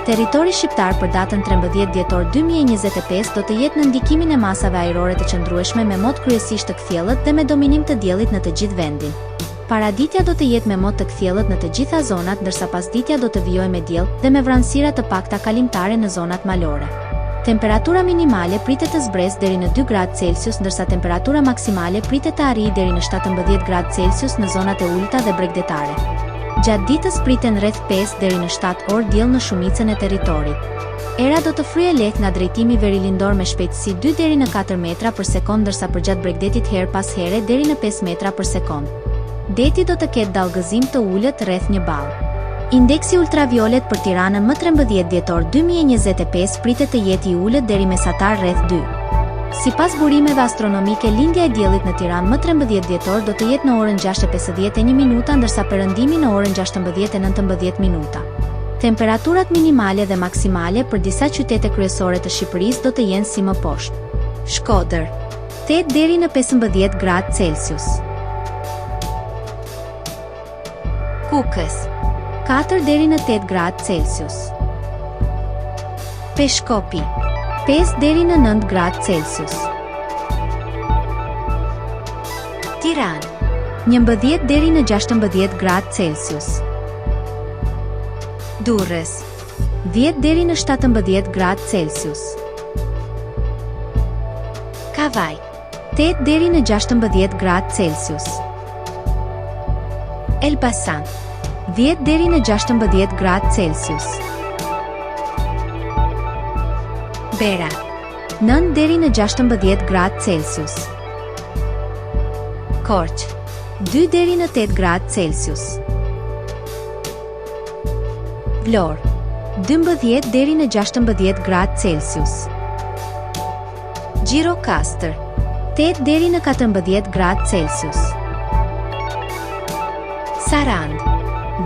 Territori shqiptar për datën 13 dhjetor 2025 do të jetë në ndikimin e masave ajrore të qëndrueshme me mod kryesisht të kthjellët dhe me dominim të diellit në të gjithë vendin. Paraditja do të jetë me mod të kthjellët në të gjitha zonat, ndërsa pasditja do të vijojë me diell dhe me vranësira të pakta kalimtare në zonat malore. Temperatura minimale pritet të zbresë deri në 2 gradë Celsius, ndërsa temperatura maksimale pritet të arrijë deri në 17 gradë Celsius në zonat e ulta dhe bregdetare. Gjatë ditës priten rreth 5 deri në 7 orë diell në shumicën e territorit. Era do të fryejë lehtë nga drejtimi verilindor me shpejtësi 2 deri në 4 metra për sekond, ndërsa përgjatë bregdetit her pas here deri në 5 metra për sekond. Deti do të ketë dallgëzim të ulët rreth 1 ball. Indeksi ultraviolet për Tiranën më 13 dhjetor 2025 pritet të jetë I ulët deri mesatar rreth 2. Sipas burimeve astronomike, lindja e diellit në Tiranë më 13 dhjetor do të jetë në orën 6:51 minuta, ndërsa perëndimi në orën 16:19 minuta. Temperaturat minimale dhe maksimale për disa qytete kryesore të Shqipërisë do të jenë si më poshtë. Shkodër, 8 deri në 15 gradë Celsius. Kukës, 4 deri në 8 gradë Celsius. Peshkopi, 5 deri në 9 gradë Celsius. Tiranë, 11 deri në 16 gradë Celsius. Durrës, 10 deri në 17 gradë Celsius. Kavaj, 8 deri në 16 gradë Celsius. Elbasan, 10 deri në 16 gradë Celsius. Bera, 9 deri në 16 gradë Celsius. Korçë, 2 deri në 8 gradë Celsius. Vlorë, 12 deri në 16 gradë Celsius. Gjirokastër, 8 deri në 14 gradë Celsius. Sarandë,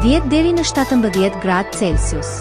10 deri në 17 gradë Celsius.